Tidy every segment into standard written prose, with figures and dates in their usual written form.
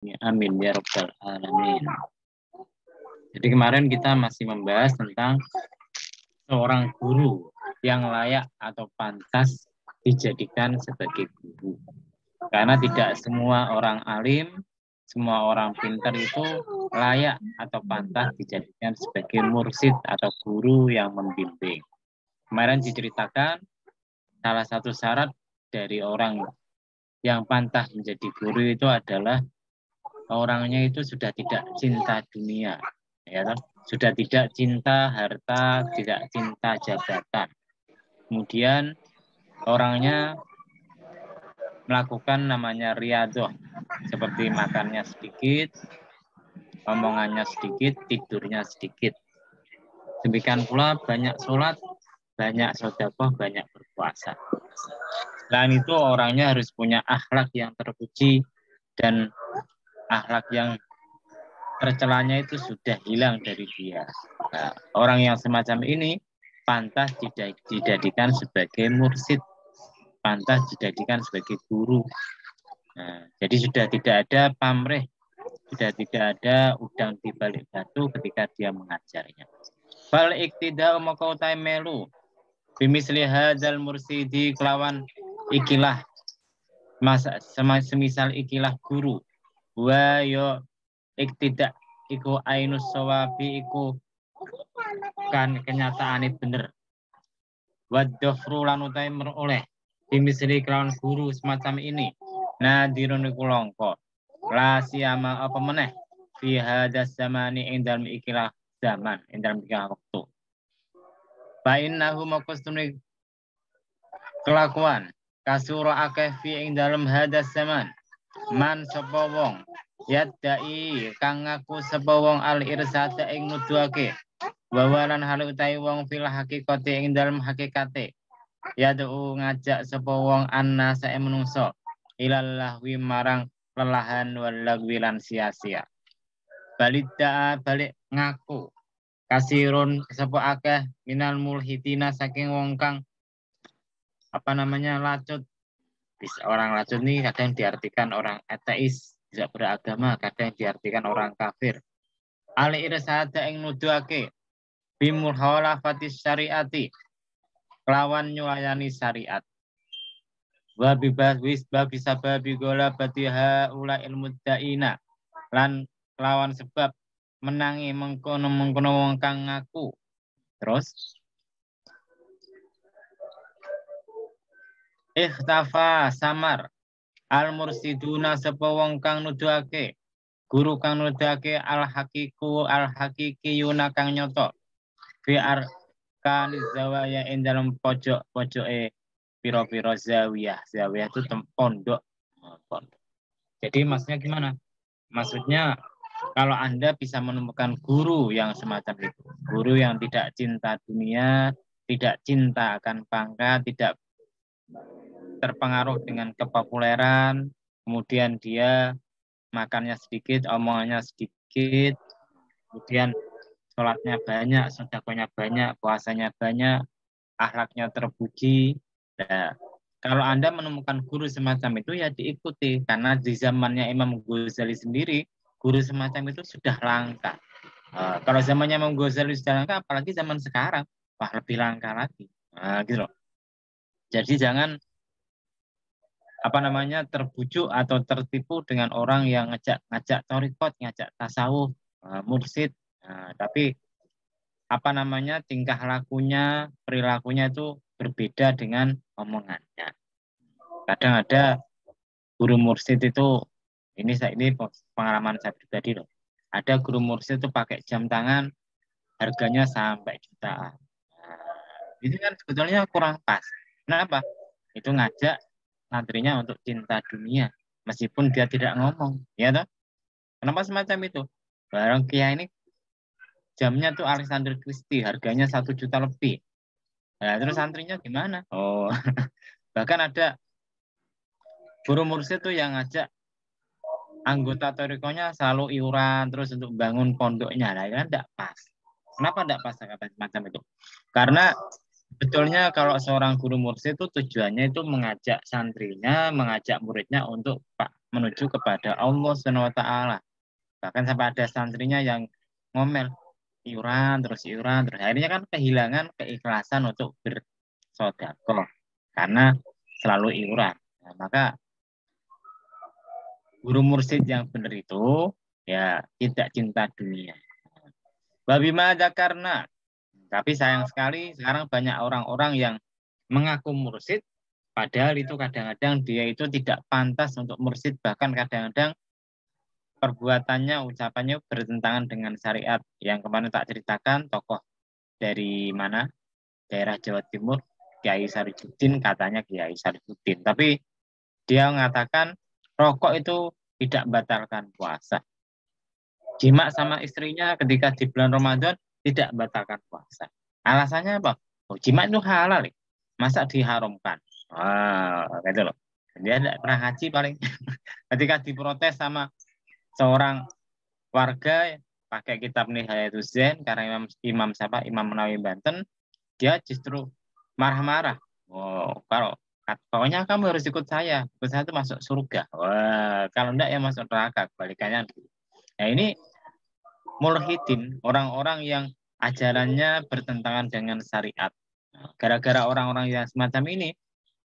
Amin ya rabbal alamin. Jadi kemarin kita masih membahas tentang seorang guru yang layak atau pantas dijadikan sebagai guru. Karena tidak semua orang alim, semua orang pintar itu layak atau pantas dijadikan sebagai mursid atau guru yang membimbing. Kemarin diceritakan salah satu syarat dari orang yang pantas menjadi guru itu adalah orangnya itu sudah tidak cinta dunia, ya toh? Sudah tidak cinta harta, tidak cinta jabatan. Kemudian orangnya melakukan namanya riyadhah, seperti makannya sedikit, omongannya sedikit, tidurnya sedikit. Demikian pula banyak sholat, banyak sedekah, banyak berpuasa. Selain itu orangnya harus punya akhlak yang terpuji dan akhlak yang tercelanya itu sudah hilang dari dia. Nah, orang yang semacam ini pantas dijadikan sebagai mursid, pantas dijadikan sebagai guru. Nah, jadi sudah tidak ada pamrih, sudah tidak ada udang di balik batu ketika dia mengajarnya. Fal iktida'u maka utai melu bimisli hadzal mursidi kelawan ikilah semisal ikilah guru wa yo iktidak iku ainus sawabi iku kan kenyataane bener wa dhafru lan utai meroleh bimisli kelawan guru semacam ini nadirun iku longko la siyama apa meneh fi hadas zamani ing dalem ikilah zaman ing dalem ikilah waktu fa innahu maqsudun kelakuan kasura akeh fi ing dalem hadas zaman man sapa wong yadai kang ngaku sapa wong al irsada ing nuduhake wawalan hal utawi wong fil hakikate ing dalem hakikate yadu ngajak sapa wong anna sae menungso ilallah wi marang lelahan walagwi lan sia-sia balik ngaku kasirun sapa akeh minal mulhidina saking wong kang lacut. Orang lacut ini kadang diartikan orang ateis, tidak beragama, kadang diartikan orang kafir. Ali irsada ing nuduhake bimul hawalafatis syariati kelawan nyulayani syariat. Wa bibawis bisa babi gola batiha ula ilmu daina lan kelawan sebab menangi mengkono wong kang ngaku. Terus ikhtafa samar al mursiduna sapa wong kang nuduhake guru kang nuduhake al hakiki yuna kang nyoto fi arkaniz zawaya ing dalam pojok-pojoke pira-pira zawiyah itu pondok. Jadi maksudnya gimana? Maksudnya kalau Anda bisa menemukan guru yang semacam itu, guru yang tidak cinta dunia, tidak cinta akan pangkat, tidak terpengaruh dengan kepopuleran, kemudian dia makannya sedikit, omongannya sedikit, kemudian sholatnya banyak, sedekahnya banyak, puasanya banyak, akhlaknya terpuji. Nah, kalau Anda menemukan guru semacam itu ya diikuti, karena di zamannya Imam Ghazali sendiri, guru semacam itu sudah langka. Kalau zamannya Imam Ghazali sudah langka, apalagi zaman sekarang, wah lebih langka lagi. Gitu loh. Jadi jangan terbujuk atau tertipu dengan orang yang ngajak thariqat, ngajak tasawuf, mursid, tapi tingkah lakunya, perilakunya itu berbeda dengan omongannya. Kadang ada guru mursid itu, ini pengalaman saya pribadi loh. Ada guru mursid itu pakai jam tangan, harganya sampai jutaan. Itu kan sebetulnya kurang pas. Kenapa? Itu ngajak santrinya untuk cinta dunia, meskipun dia tidak ngomong, ya toh? Kenapa semacam itu? Barang Kia ini jamnya tuh Alexander Christie, harganya 1 juta lebih. Nah, terus santrinya gimana? Oh, bahkan ada guru mursyid tuh yang ngajak anggota torikonya selalu iuran terus untuk bangun pondoknya. Nah, kan tidak pas. Kenapa tidak pas macam itu? Karena sebetulnya kalau seorang guru mursyid itu tujuannya itu mengajak santrinya, mengajak muridnya untuk menuju kepada Allah Subhanahu wa taala. Bahkan sampai ada santrinya yang ngomel, iuran terus. Akhirnya kan kehilangan keikhlasan untuk bersedekah karena selalu iuran. Nah, maka guru mursyid yang benar itu ya tidak cinta dunia. Babima karena tapi sayang sekali sekarang banyak orang-orang yang mengaku mursyid padahal itu kadang-kadang dia itu tidak pantas untuk mursyid, bahkan kadang-kadang perbuatannya, ucapannya bertentangan dengan syariat. Yang kemarin tak ceritakan tokoh dari mana? Daerah Jawa Timur, Kiai Sarifuddin, katanya Kiai Sarifuddin. Tapi dia mengatakan rokok itu tidak membatalkan puasa. Jima sama istrinya ketika di bulan Ramadan tidak membatalkan puasa. Alasannya apa? Oh, jima itu halal, masa diharamkan? Wah, gitu loh. Dia tidak pernah ngaji paling. Ketika diprotes sama seorang warga pakai kitab Nihayatul Zain karena Imam Nawawi Banten, dia justru marah-marah. Oh, kalau pokoknya kamu harus ikut saya itu masuk surga. Wah, kalau enggak ya masuk neraka, kebalikannya. Nah, ini mulhidin, orang-orang yang ajarannya bertentangan dengan syariat. Nah, gara-gara orang-orang yang semacam ini,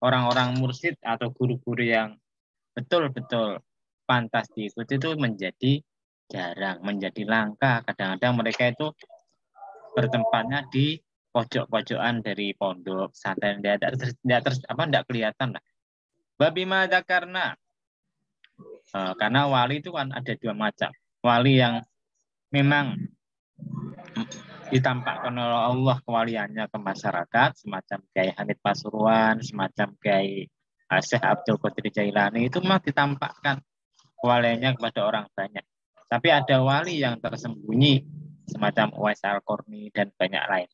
orang-orang mursyid atau guru-guru yang betul-betul pantas diikuti itu menjadi jarang, menjadi langka. Kadang-kadang mereka itu bertempatnya di pojok-pojokan dari pondok pesantren, tidak kelihatan lah. Babima karena wali itu kan ada dua macam. Wali yang memang ditampakkan oleh Allah kewaliannya ke masyarakat, semacam Kiai Hamid Pasuruan, semacam Kiai Syekh Abdul Qadir Jailani, itu memang ditampakkan kewaliannya kepada orang banyak. Tapi ada wali yang tersembunyi semacam Uwais Al-Qarni dan banyak lain.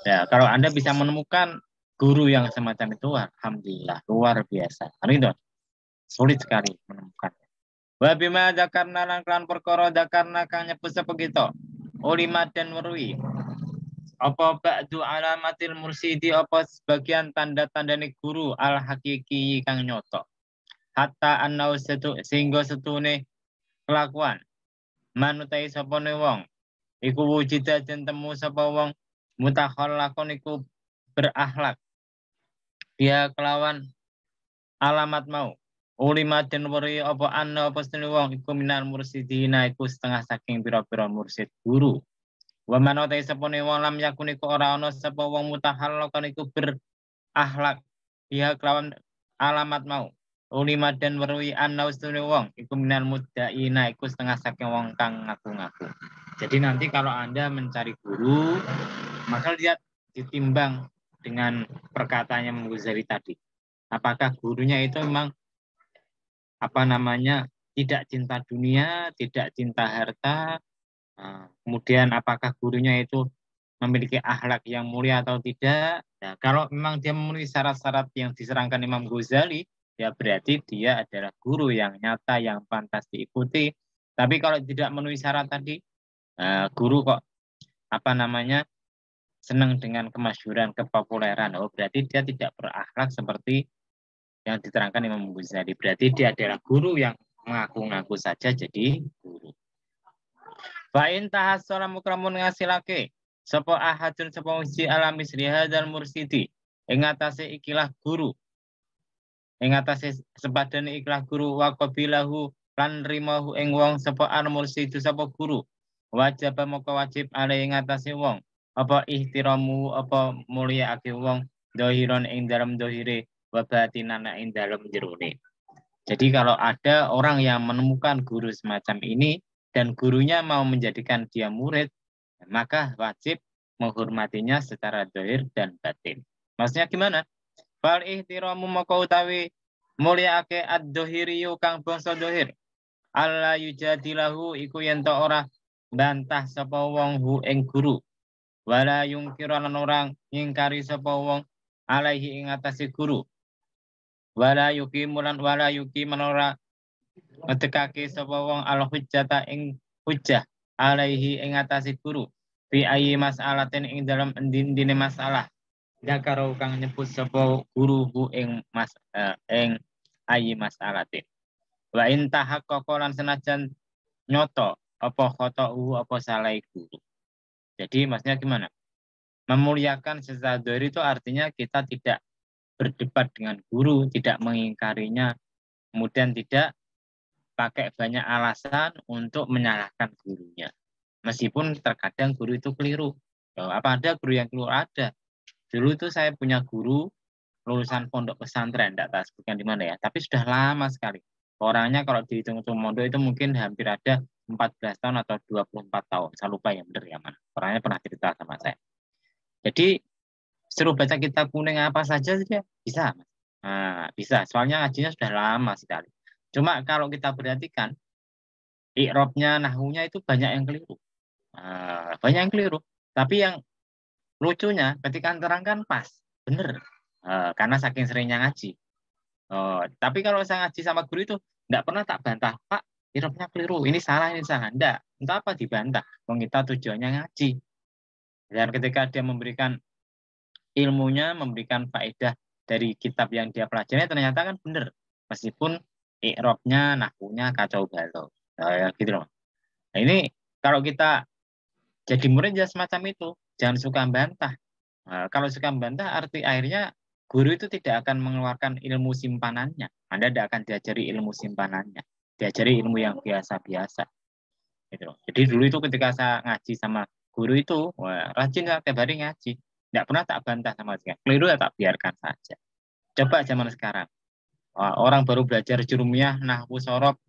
Ya, kalau Anda bisa menemukan guru yang semacam itu, alhamdulillah, luar biasa. Itu sulit sekali menemukan. Wa bima dzakarna lan kelan perkara dzakarna kang nyebut sapa kita. Ulima dan werwi. Apa ba'du alamatil mursidi, apa sebagian tanda-tandane guru al hakiki kang nyoto. Hatta annau sehingga setune kelakuan manutai sapa wong iku wujida den temu sapa wong mutakhallaqon iku berakhlak dia kelawan alamat mau ulima den weri apa anna apa setune wong iku minal mursidina iku setengah saking pira-pira mursid guru wa manutai sapa wong lam yakun iku ora ana sapa wong mutakhallaqon iku berakhlak dia kelawan alamat mau ulima dan werwi anna setune wong iku minal muddaina iku setengah saking wong kang ngaku-ngaku. Jadi nanti kalau Anda mencari guru, maka lihat ditimbang dengan perkataannya Imam Ghazali tadi. Apakah gurunya itu memang tidak cinta dunia, tidak cinta harta, kemudian apakah gurunya itu memiliki akhlak yang mulia atau tidak. Nah, kalau memang dia memenuhi syarat-syarat yang diserangkan Imam Ghazali, ya berarti dia adalah guru yang nyata, yang pantas diikuti. Tapi kalau tidak memenuhi syarat tadi, guru kok senang dengan kemasyhuran, kepopuleran. Oh, berarti dia tidak berakhlak seperti yang diterangkan Imam Ghazali. Berarti dia adalah guru yang mengaku-ngaku saja jadi guru. Fa'in tahassara mukramun ngasilake sapa ahadun sapa uji alami sri hadzal mursidi ing atase ikilah guru. Ing atase sepadane ikilah guru wa qabilahu lan rimahu ing wong sapa al mursidu sapa guru. Wajib moko wajib ale ing atase wong apa ihtiramu apa mulia ake wong dohiron ing dalam dohire wa batinan ing dalam jerone. Jadi kalau ada orang yang menemukan guru semacam ini dan gurunya mau menjadikan dia murid, maka wajib menghormatinya secara dohir dan batin. Maksudnya gimana? Fal ihtiramu moko utawi mulia ake ad-dohiriyu kang bangsa dohir. Allah yujadilahu iku yen to ora bantah sapa wong hu ing guru. Wala yungkiran orang ngingkari sapa wong alaihi ing atase guru. Wala yuki manora ngetekake sapa wong al hujjata ing hujjah alaihi ing atase guru. Fi ayi mas'alatin ing dalam endine masalah. Dakaro kang nyebut sapa guru ing ayi mas'alatin. Wa in tahaqqaqa lan senajan nyoto apa khata'u apa salah guru. Jadi maksudnya gimana? Memuliakan sesat dzahir itu artinya kita tidak berdebat dengan guru, tidak mengingkarinya, kemudian tidak pakai banyak alasan untuk menyalahkan gurunya. Meskipun terkadang guru itu keliru. Apa ada guru yang keliru? Ada. Dulu itu saya punya guru lulusan pondok pesantren, tidak tahu sebutkan di mana ya, tapi sudah lama sekali. Orangnya kalau dihitung-hitung pondok itu mungkin hampir ada 14 tahun atau 24 tahun. Saya lupa yang benar ya mana. Orangnya pernah cerita sama saya. Jadi suruh baca kitab kuning apa saja dia bisa. Nah, bisa. Soalnya ngajinya sudah lama sekali. Cuma kalau kita perhatikan, i'rabnya, nahwunya itu banyak yang keliru. Banyak yang keliru. Tapi yang lucunya ketika terangkan pas, bener. Karena saking seringnya ngaji. Tapi kalau saya ngaji sama guru itu tidak pernah tak bantah, Pak, i'rabnya keliru, ini salah, ini salah. Enggak, entah apa dibantah. Kita tujuannya ngaji. Dan ketika dia memberikan ilmunya, memberikan faedah dari kitab yang dia pelajari, ternyata kan benar. Meskipun i'rabnya, nahwunya kacau balau. Gitu loh. Nah, ini kalau kita jadi murid ya semacam itu. Jangan suka bantah. Kalau suka bantah, arti akhirnya guru itu tidak akan mengeluarkan ilmu simpanannya. Anda tidak akan diajari ilmu simpanannya. Diajari ilmu yang biasa-biasa. Gitu loh. Jadi dulu itu ketika saya ngaji sama guru itu, wah, rajin lah tiap hari ngaji. Tidak pernah tak bantah sama sekali. Keliru ya tak biarkan saja. Coba zaman sekarang. Orang baru belajar jurumiyah, nahwu, sorob,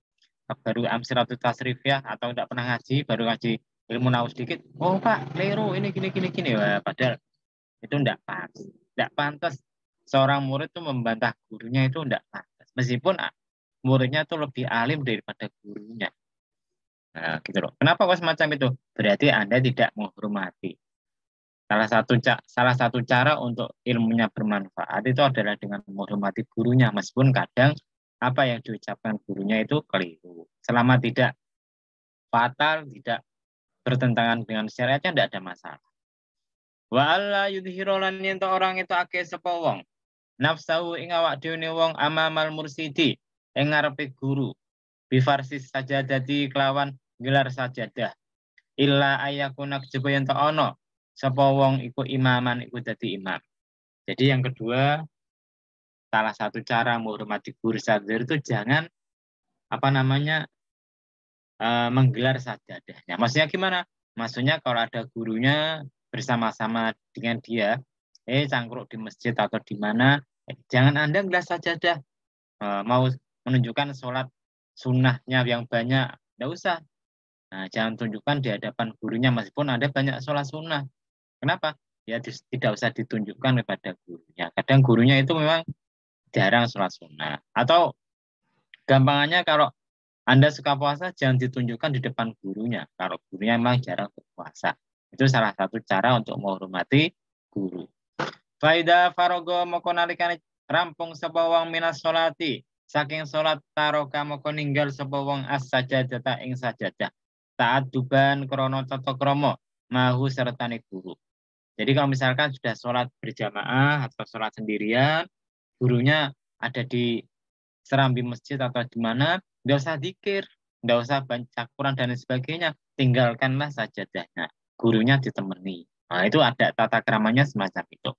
baru amsilatut tasrifiyah, atau tidak pernah ngaji, baru ngaji ilmu nahwu sedikit. Oh Pak, keliru, ini gini. Wah, padahal itu tidak pas. Tidak pantas seorang murid itu membantah gurunya, itu tidak pantas. Meskipun muridnya itu lebih alim daripada gurunya. Nah, gitu loh. Kenapa kok semacam itu? Berarti Anda tidak menghormati. Salah satu cara untuk ilmunya bermanfaat itu adalah dengan menghormati gurunya, meskipun kadang apa yang diucapkan gurunya itu keliru. Selama tidak fatal, tidak bertentangan dengan syariatnya, tidak ada masalah. Wa alla yudhiru lan yen orang itu akeh sapa wong nafsahu ing awak dhewe wong amamal mursidi ing ngarepe guru bifarsis sajadati kelawan gelar sajadah illa ayakuna kejaba yen ana sapa wong iku imaman iku dadi imam. Jadi yang kedua, salah satu cara menghormati guru sadar itu jangan menggelar sajadahnya. Maksudnya gimana? Maksudnya kalau ada gurunya bersama-sama dengan dia, cangkruk di masjid atau di mana, jangan Anda gelar sajadah. Mau menunjukkan sholat sunnahnya yang banyak, tidak usah. Nah, jangan tunjukkan di hadapan gurunya meskipun ada banyak sholat sunnah. Kenapa? Ya tidak usah ditunjukkan kepada gurunya. Kadang gurunya itu memang jarang sholat sunnah. Atau gampangannya kalau Anda suka puasa, jangan ditunjukkan di depan gurunya. Kalau gurunya memang jarang berpuasa. Itu salah satu cara untuk menghormati guru. Faida farogo moko nalikane rampung sapa wong minas sholati. Saking sholat taroka moko ninggal sapa wong as-sajadata ing sajadah. Taat duban krono tata krama mahu sertane guru. Jadi kalau misalkan sudah sholat berjamaah atau sholat sendirian, gurunya ada di serambi masjid atau di mana, nggak usah dikir, nggak usah baca Quran dan sebagainya, tinggalkanlah sajadahnya. Gurunya ditemani. Nah, itu ada tata keramanya semacam itu.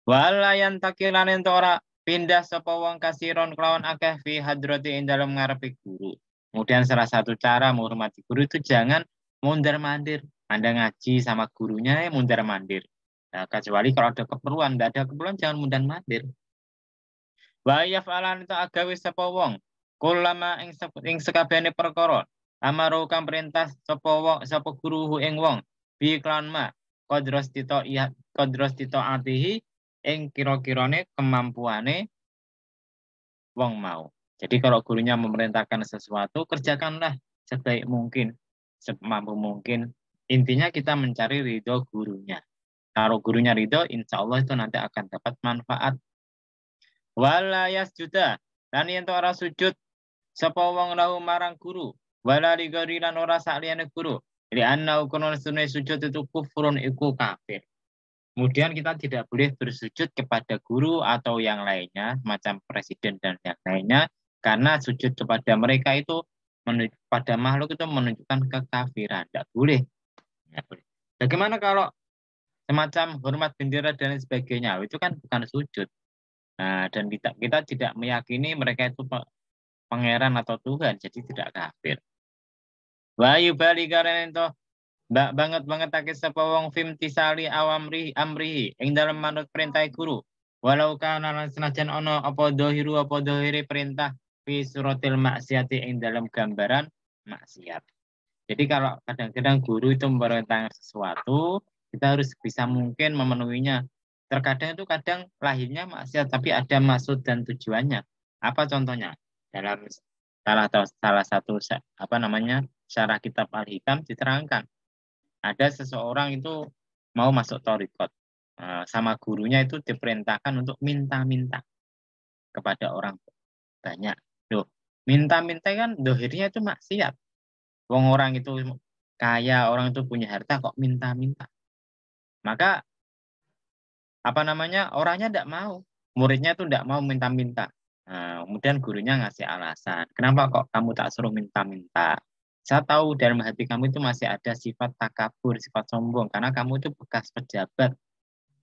Wala yang takilan ento ora pindah sapa wong kasiron kelawan akeh fi hadrati ing dalem ngarepi guru. Kemudian salah satu cara menghormati guru itu jangan mondar-mandir. Anda ngaji sama gurunya mondar-mandir. Nah, kecuali kalau ada keperluan, tidak ada keperluan jangan mondar-mandir. Wa yaf'alan itu agawe sapa wong kulama ing sekabehane perkara amaru kang perintah sapa guru ing wong bi klan ma kodros tito atihi ing kira-kirane kemampuane wong mau. Jadi kalau gurunya memerintahkan sesuatu, kerjakanlah sebaik mungkin, semampu mungkin. Intinya kita mencari ridho gurunya. Kalau gurunya ridho, insya Allah itu nanti akan dapat manfaat. Wala yasjuda, lan yen ora sujud sapa wong lahu marang guru, wala ligori lan ora saliyane guru. Li anna ukun sunne sujud itu kufrun iku kafir. Kemudian kita tidak boleh bersujud kepada guru atau yang lainnya, macam presiden dan yang lainnya, karena sujud kepada mereka itu pada makhluk itu menunjukkan kekafiran. Tidak boleh. Tidak boleh. Bagaimana kalau semacam hormat bendera dan sebagainya? Itu kan bukan sujud. Nah, dan kita tidak meyakini mereka itu pangeran atau Tuhan, jadi tidak kafir. Wayu bali karena itu banget akeh sapa wong film tisali amrihi ing dalem manut perintah guru. Walau kana lan senajan ana apa dohiri perintah fi suratil maksiati ing dalam gambaran maksiat. Jadi kalau kadang-kadang guru itu memerintahkan sesuatu, kita harus bisa mungkin memenuhinya. Terkadang itu kadang lahirnya maksiat tapi ada maksud dan tujuannya. Apa contohnya? Dalam salah satu syarah kitab Al-Hikam diterangkan ada seseorang itu mau masuk thariqat, sama gurunya itu diperintahkan untuk minta-minta kepada orang banyak. Loh, minta-minta kan dohirnya itu maksiat. Wong orang itu kaya, orang itu punya harta kok minta-minta. Maka orangnya tidak mau, muridnya itu tidak mau minta-minta. Nah, kemudian gurunya ngasih alasan, kenapa kok kamu tak suruh minta-minta? Saya tahu dalam hati kamu itu masih ada sifat takabur, sifat sombong, karena kamu itu bekas pejabat,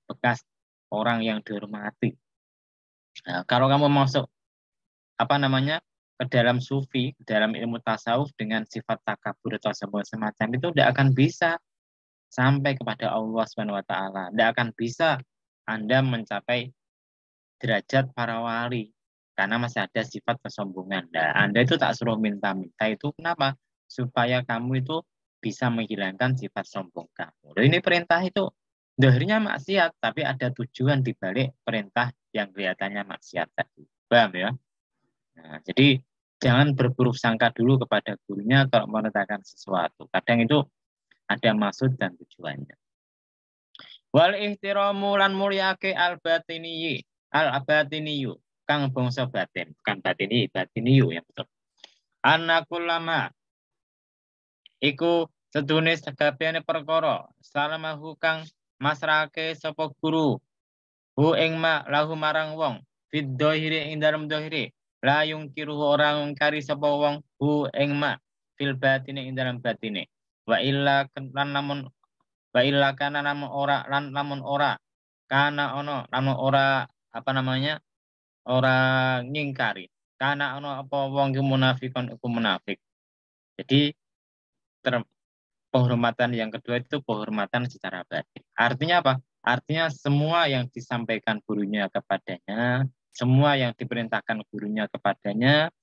bekas orang yang dihormati. Nah, kalau kamu masuk ke dalam sufi, ke dalam ilmu tasawuf dengan sifat takabur atau semacam itu tidak akan bisa sampai kepada Allah Subhanahu wa taala. Tidak akan bisa Anda mencapai derajat para wali karena masih ada sifat kesombongan. Nah, Anda itu tak suruh minta-minta itu kenapa? Supaya kamu itu bisa menghilangkan sifat sombong kamu. Loh, ini perintah itu dohirnya maksiat, tapi ada tujuan di balik perintah yang kelihatannya maksiat tadi. Paham ya? Nah, jadi jangan berburuk sangka dulu kepada gurunya kalau menetapkan sesuatu. Kadang itu ada maksud dan tujuannya. Wal ihtiramu lan mulyake al batiniyu kang bangsa batin, bukan batiniyu yang betul. Anakulama iku sedune sakabehane perkara salamahu kang masrake sapa guru hu ing lahu marang wong fid dohiri ing dalem dohiri la yungkiru orang ngkari sapa wong hu ing fil batine ing dalem batine wa illa kan namun wa illa kana namun ora lan lamun ora kana ono lamun ora ora ngingkari kana ono apa wong munafikon iku munafik. Jadi penghormatan yang kedua itu penghormatan secara batin. Artinya apa? Artinya semua yang disampaikan gurunya kepadanya, semua yang diperintahkan gurunya kepadanya,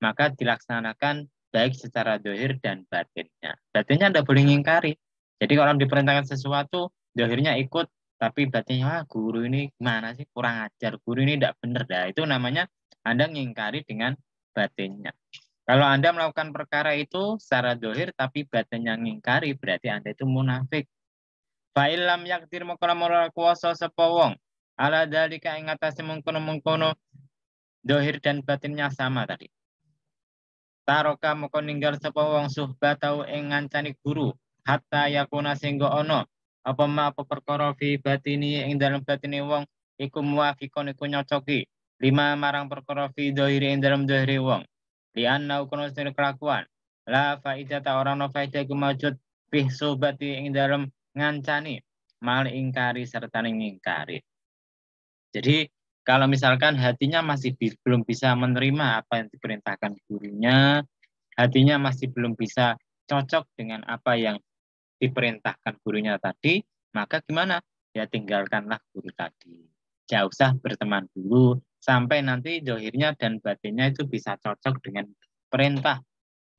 maka dilaksanakan baik secara dohir dan batinnya. Batinnya tidak boleh ngingkari. Jadi kalau diperintahkan sesuatu, dohirnya ikut, tapi batinnya, guru ini gimana sih, kurang ajar, guru ini tidak benar. Nah, itu namanya Anda ngingkari dengan batinnya. Kalau Anda melakukan perkara itu secara dohir, tapi batinnya ngingkari, berarti Anda itu munafik. Fa'ilam yakdir mengkono kuasa sapa wong ala dalika ing atase mengkono-mengkono dohir dan batinnya sama tadi. Taroka moko ninggal sapa wong suhbah tau ing ngancani guru hatta yakuna singgo ono apa perkara fi batini ing dalam batini wong iku muafiqon iku nyocoki lima marang perkara fi dohiri ing dalam dohiri wong lianna kono sing kelakuan la faidata orang no faidah iku maujud fi subati ing dalam ngancani mal ingkari serta ngingkari. Jadi kalau misalkan hatinya masih belum bisa menerima apa yang diperintahkan gurunya, hatinya masih belum bisa cocok dengan apa yang diperintahkan gurunya tadi, maka gimana? Ya tinggalkanlah guru tadi. Jangan usah berteman dulu, sampai nanti dohirnya dan batinnya itu bisa cocok dengan perintah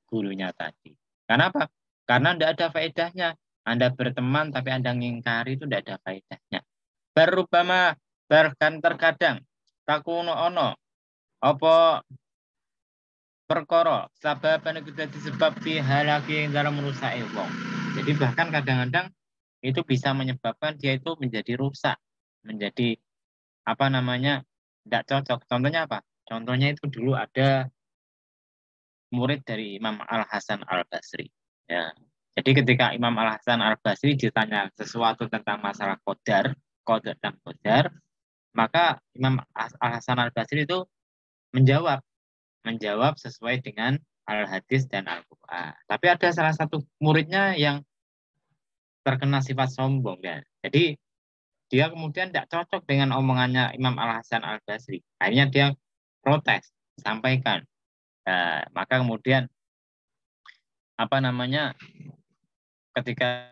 gurunya tadi. Karena apa? Karena tidak ada faedahnya. Anda berteman tapi Anda ngingkari itu tidak ada faedahnya. Barubama bahkan terkadang takuno ono apa perkara sababan itu disebab halaki dalam merusak wong. Jadi bahkan kadang-kadang itu bisa menyebabkan dia itu menjadi rusak, menjadi tidak cocok. Contohnya apa? Contohnya itu dulu ada murid dari Imam Al-Hasan Al-Basri. Ya. Jadi ketika Imam Al-Hasan Al-Basri ditanya sesuatu tentang masalah qadar, qada dan qadar, maka Imam Al-Hasan Al-Basri itu menjawab sesuai dengan Al-Hadis dan Al-Quran. Tapi ada salah satu muridnya yang terkena sifat sombong ya. Jadi dia kemudian tidak cocok dengan omongannya Imam Al-Hasan Al-Basri. Akhirnya dia protes, sampaikan. Maka kemudian apa namanya ketika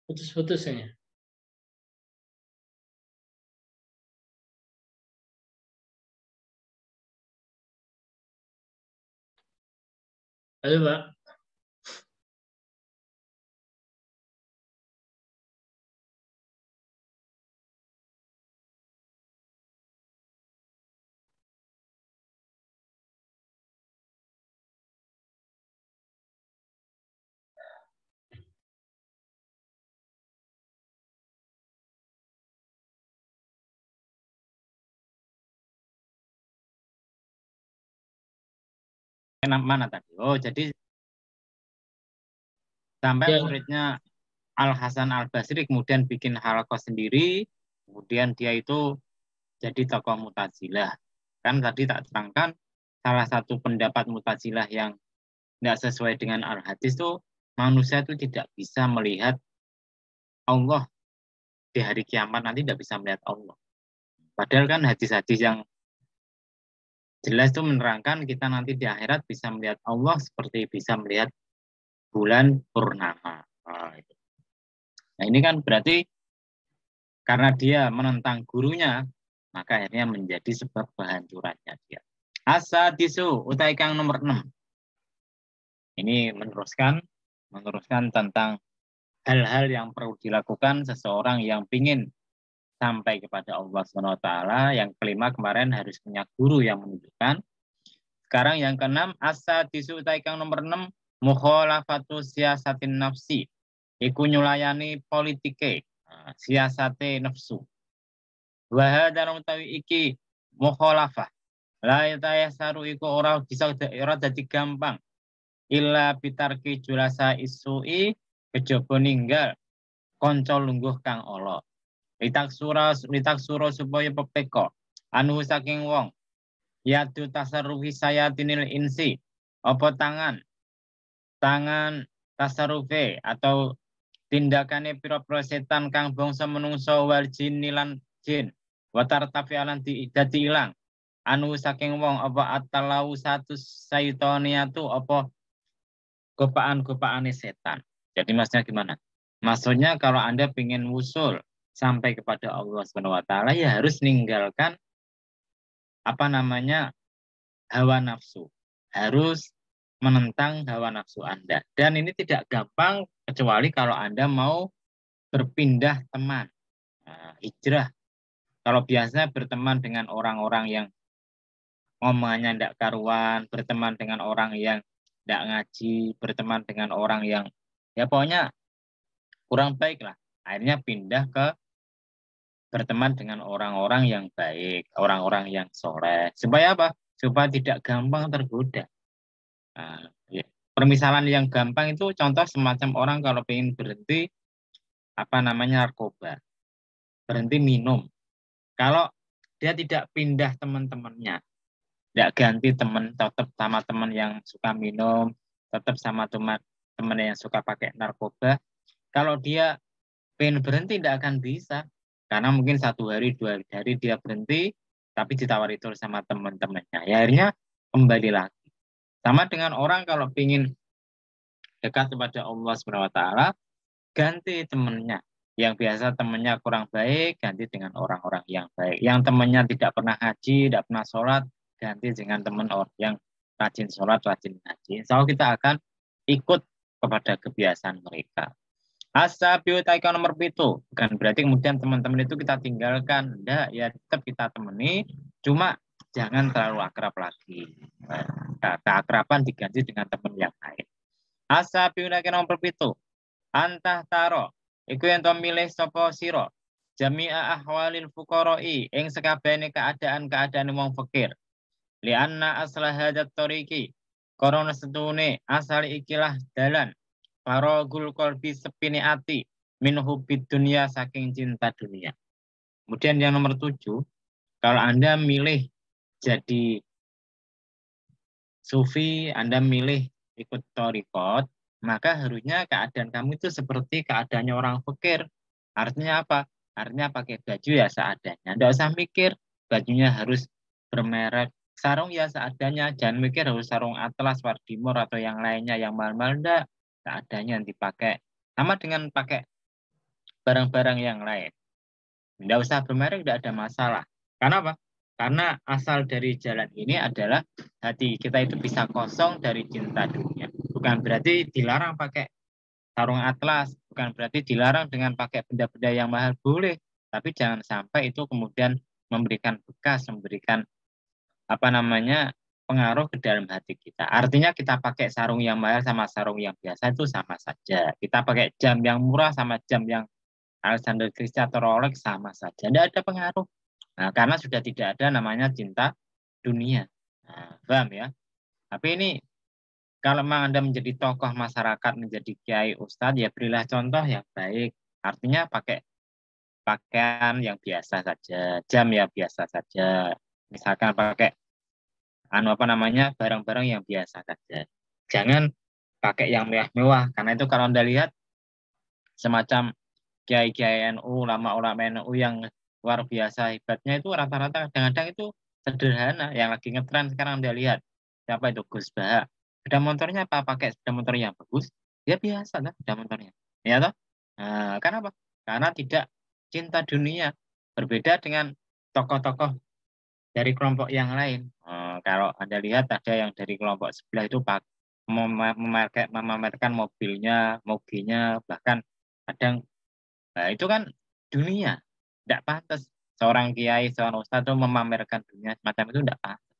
Putus-putus ya. Halo, Pak. mana tadi? Oh, jadi sampai Ya, muridnya Al-Hasan Al-Basri kemudian bikin halaqah sendiri, kemudian dia itu jadi tokoh Mu'tazilah. Kan tadi tak terangkan salah satu pendapat Mu'tazilah yang tidak sesuai dengan Al-Hadis itu manusia itu tidak bisa melihat Allah di hari kiamat, nanti tidak bisa melihat Allah. Padahal kan hadis-hadis yang jelas itu menerangkan kita nanti di akhirat bisa melihat Allah seperti bisa melihat bulan purnama. Nah ini kan berarti karena dia menentang gurunya, maka akhirnya menjadi sebab kehancurannya dia. Asadisu utai kang nomor 6. Ini meneruskan tentang hal-hal yang perlu dilakukan seseorang yang ingin sampai kepada Allah SWT. Yang kelima kemarin harus punya guru yang menunjukkan. Sekarang yang keenam, asadisu utai kang nomor 6, mukhalafatu siasatin nafsi. Iku nyulayani politike, siasate nafsu. Wahadaran utawi iki mukhalafah. La yatayasaru iku ora bisa ora dadi gampang. Illa bitarki julasa isui kejaba ninggal kanca lungguh kang ala. Litak sura supaya pepeko anu saking wong. Yadu tasarrufi sayatinil insi. Apa tangan tasarrufe atau tindakane pira-pira setan kang bangsa menungso wal jin lan jin. Watar tapi alan dadi ilang anu saking wong apa atalau satu saitoniatu apa gopaan-gopaane setan. Jadi maksudnya gimana? Maksudnya kalau Anda ingin usul sampai kepada Allah SWT ya harus meninggalkan apa namanya hawa nafsu. Harus menentang hawa nafsu Anda. Dan ini tidak gampang kecuali kalau Anda mau berpindah teman. Hijrah. Kalau biasanya berteman dengan orang-orang yang ngomongannya tidak karuan, berteman dengan orang yang tidak ngaji, berteman dengan orang yang ya pokoknya kurang baik lah. Akhirnya pindah ke berteman dengan orang-orang yang baik, orang-orang yang soleh. Supaya apa? Supaya tidak gampang tergoda. Nah, ya. Permisalan yang gampang itu contoh semacam orang kalau ingin berhenti apa namanya narkoba, berhenti minum. Kalau dia tidak pindah teman-temannya, tidak ganti teman, tetap sama teman yang suka minum, tetap sama teman yang suka pakai narkoba. Kalau dia pengen berhenti tidak akan bisa, karena mungkin 1 hari 2 hari dia berhenti, tapi ditawari terus sama teman-temannya. Ya akhirnya kembali lagi. Sama dengan orang kalau ingin dekat kepada Allah SWT, ganti temannya. Yang biasa temannya kurang baik, ganti dengan orang-orang yang baik. Yang temannya tidak pernah haji, tidak pernah sholat, ganti dengan teman orang yang rajin sholat, rajin haji. Insya Allah kita akan ikut kepada kebiasaan mereka. Asabiu taika nomor 7. Bukan berarti kemudian teman-teman itu kita tinggalkan. Enggak, ya tetap kita temani. Cuma jangan terlalu akrab lagi. Keakraban diganti dengan teman yang lain. Asa piunake nomor 7. Antah taro iku yen to milih sapa sira jami'a ahwalil fuqara'i ing sekabehane keadaan-keadaan wong fakir. Lianna aslah hadat toriki korona setune asal ikilah dalan farogul kolbi sepini ati min hubid dunia saking cinta dunia. Kemudian yang nomor 7, kalau Anda milih jadi sufi, Anda milih ikut torikot, maka harusnya keadaan kamu itu seperti keadaannya orang fakir. Artinya apa? Artinya pakai baju ya seadanya. Tidak usah mikir bajunya harus bermerek. Sarung ya seadanya. Jangan mikir harus sarung Atlas, Wardimor atau yang lainnya yang mahal-mahal. Tidak. Seadanya yang dipakai. Sama dengan pakai barang-barang yang lain. Tidak usah bermerek, tidak ada masalah. Karena apa? Karena asal dari jalan ini adalah hati kita itu bisa kosong dari cinta dunia. Bukan berarti dilarang pakai sarung Atlas, bukan berarti dilarang dengan pakai benda-benda yang mahal, boleh. Tapi jangan sampai itu kemudian memberikan bekas, memberikan pengaruh ke dalam hati kita. Artinya kita pakai sarung yang mahal sama sarung yang biasa itu sama saja. Kita pakai jam yang murah sama jam yang Alexander Christie atau Rolex sama saja. Tidak ada pengaruh. Nah, karena sudah tidak ada namanya cinta dunia. Nah, paham ya? Tapi ini kalau memang Anda menjadi tokoh masyarakat, menjadi kiai ustadz, ya berilah contoh yang baik. Artinya pakai pakaian yang biasa saja, jam ya biasa saja. Misalkan pakai barang-barang yang biasa saja. Jangan pakai yang mewah-mewah, karena itu kalau Anda lihat semacam kiai-kiai NU, ulama-ulama NU yang luar biasa hebatnya itu rata-rata kadang-kadang itu sederhana. Yang lagi ngetren sekarang Anda lihat siapa itu Gus Baha. Sepeda motornya apa? Pakai sepeda motor yang bagus. Ya biasa lah sepeda motornya. Ya toh? Nah, karena apa? Karena tidak cinta dunia. Berbeda dengan tokoh-tokoh dari kelompok yang lain. Kalau Anda lihat ada yang dari kelompok sebelah itu memamerkan mobilnya, moginya, bahkan kadang itu kan dunia. Tidak pantas seorang kiai, seorang ustadz itu memamerkan dunia semacam itu tidak pantas.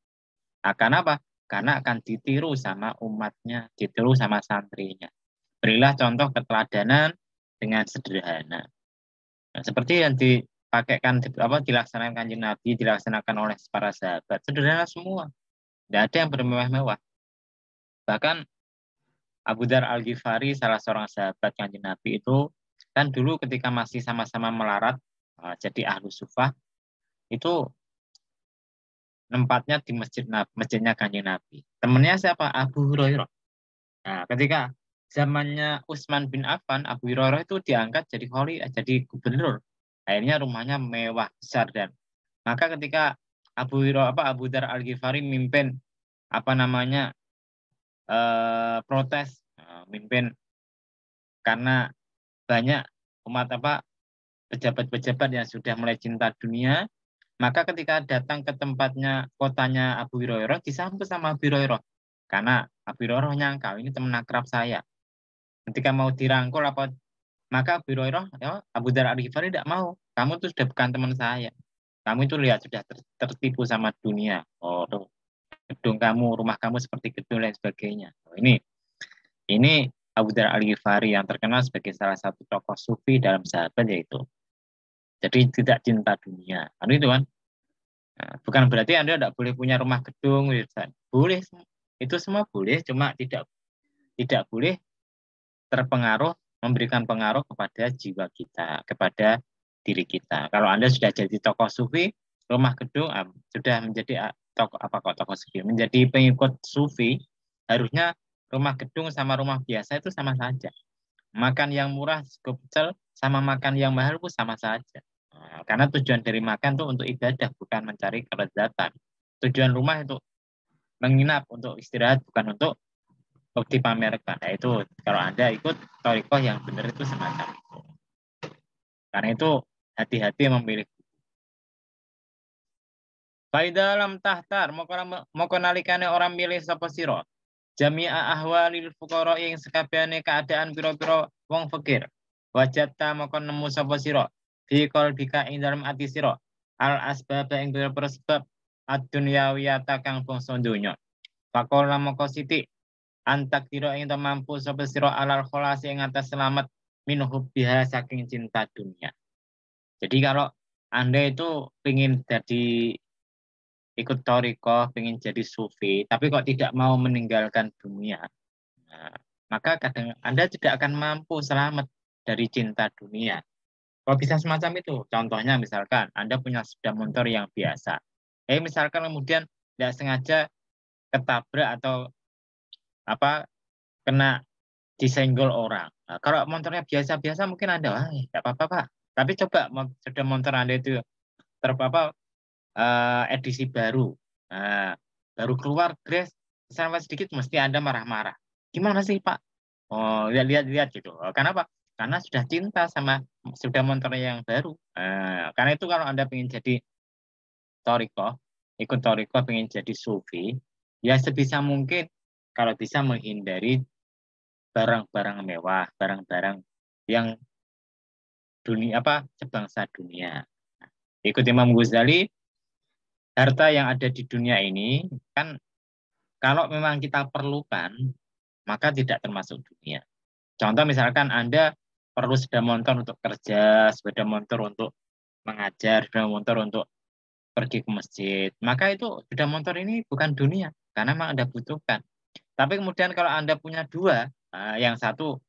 Akan apa? Karena akan ditiru sama umatnya, ditiru sama santrinya. Berilah contoh keteladanan dengan sederhana. Nah, seperti yang dilaksanakan Kanjeng Nabi, dilaksanakan oleh para sahabat, sederhana semua. Tidak ada yang bermewah-mewah. Bahkan Abu Dar Al-Ghifari, salah seorang sahabat Kanjeng Nabi itu, kan dulu ketika masih sama-sama melarat, jadi ahlu sufah, itu tempatnya di masjidnya Kanjeng Nabi. Temennya siapa? Abu Hurairah. Nah, ketika zamannya Utsman bin Affan, Abu Hurairah itu diangkat jadi gubernur. Akhirnya rumahnya mewah besar dan maka ketika Abu Dar Al-Ghifari mimpin protes, mimpin karena banyak umat pejabat-pejabat yang sudah mulai cinta dunia, maka ketika datang ke kotanya Abu Hurairah disambut sama Abu Hurairah. Karena Abu Hurairah nyangka ini teman akrab saya. Ketika mau dirangkul maka Abu Hurairah, Abu Dar Al-Ghifari tidak mau. Kamu tuh sudah bukan teman saya. Kamu itu lihat sudah tertipu sama dunia. Oh, tuh, gedung kamu, rumah kamu seperti gedung dan sebagainya. Ini Abu Dar Al-Ghifari yang terkenal sebagai salah satu tokoh sufi dalam sahabat yaitu. Jadi tidak cinta dunia. Itu kan. Nah, bukan berarti Anda tidak boleh punya rumah gedung, boleh, itu semua boleh, cuma tidak boleh memberikan pengaruh kepada jiwa kita, kepada diri kita. Kalau Anda sudah jadi tokoh sufi, rumah gedung sudah menjadi tokoh sufi, menjadi pengikut sufi, harusnya rumah gedung sama rumah biasa itu sama saja. Makan yang murah cukup kecil sama makan yang mahal pun sama saja. Karena tujuan dari makan itu untuk ibadah, bukan mencari kelezatan. Tujuan rumah itu menginap, untuk istirahat, bukan untuk dipamerkan. Nah, itu kalau Anda ikut thariqah yang benar itu semacam itu. Karena itu hati-hati memilih. Faida lam tahtar moko nalikane orang milih sapa sira. Jami'a ahwalil fuqara ing sekabehane keadaan pira-pira wong fakir. Wajata moko nemu sapa sira. Fi qalbika ing dalam ati sira al asbab ing sebab ad-dunyawiyata kang bangsa donya. Faqala moko siti antak tiro ing mampu sapa sira alal kholasi ing atas selamat minuh biha saking cinta dunia. Jadi kalau Anda itu ingin jadi ikut toriko, ingin jadi sufi, tapi kok tidak mau meninggalkan dunia, nah, maka kadang Anda tidak akan mampu selamat dari cinta dunia. Kok bisa semacam itu? Contohnya misalkan Anda punya sepeda motor yang biasa. Misalkan kemudian tidak sengaja ketabrak atau kena disenggol orang. Nah, kalau motornya biasa-biasa mungkin Anda, wah, tidak apa-apa, Pak. Tapi coba sepeda motor Anda itu edisi baru. Nah, baru keluar Grace, sampai sedikit mesti Anda marah-marah. Gimana sih, Pak? Oh, lihat gitu. Kenapa? Karena sudah cinta sama sepeda motor yang baru. Karena itu kalau Anda ingin jadi ikut toriko, ingin jadi sufi, ya sebisa mungkin kalau bisa menghindari barang-barang mewah, barang-barang yang dunia sebangsa dunia. Ikut Imam Ghazali, harta yang ada di dunia ini kan kalau memang kita perlukan, maka tidak termasuk dunia. Contoh misalkan Anda perlu sepeda motor untuk kerja, sepeda motor untuk mengajar, sepeda motor untuk pergi ke masjid, maka itu sepeda motor ini bukan dunia, karena memang Anda butuhkan. Tapi kemudian kalau Anda punya dua, yang satu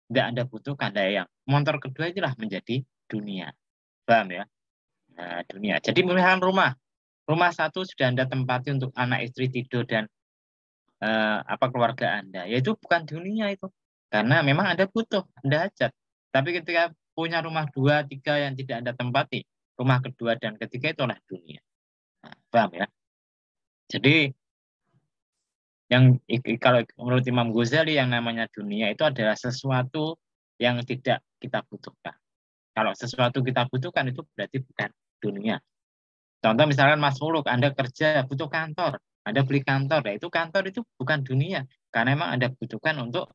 tidak Anda butuhkan, yang motor kedua itulah menjadi dunia. Paham ya? Nah, dunia. Jadi misalkan rumah satu sudah Anda tempati untuk anak istri tidur dan keluarga Anda, yaitu bukan dunia itu, karena memang Anda butuh, Anda hajat. Tapi ketika punya rumah 2, 3 yang tidak Anda tempati, rumah kedua dan ketiga itulah dunia. Nah, paham ya? Jadi yang kalau menurut Imam Ghazali yang namanya dunia itu adalah sesuatu yang tidak kita butuhkan. Kalau sesuatu kita butuhkan itu berarti bukan dunia. Contoh misalkan Mas Muluk, Anda kerja butuh kantor, Anda beli kantor, itu kantor itu bukan dunia, karena memang Anda butuhkan untuk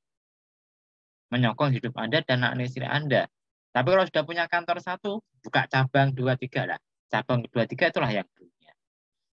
menyokong hidup Anda dan anak istri Anda. Tapi kalau sudah punya kantor satu, buka cabang 2, 3 lah. Cabang 2, 3 itulah yang dunia.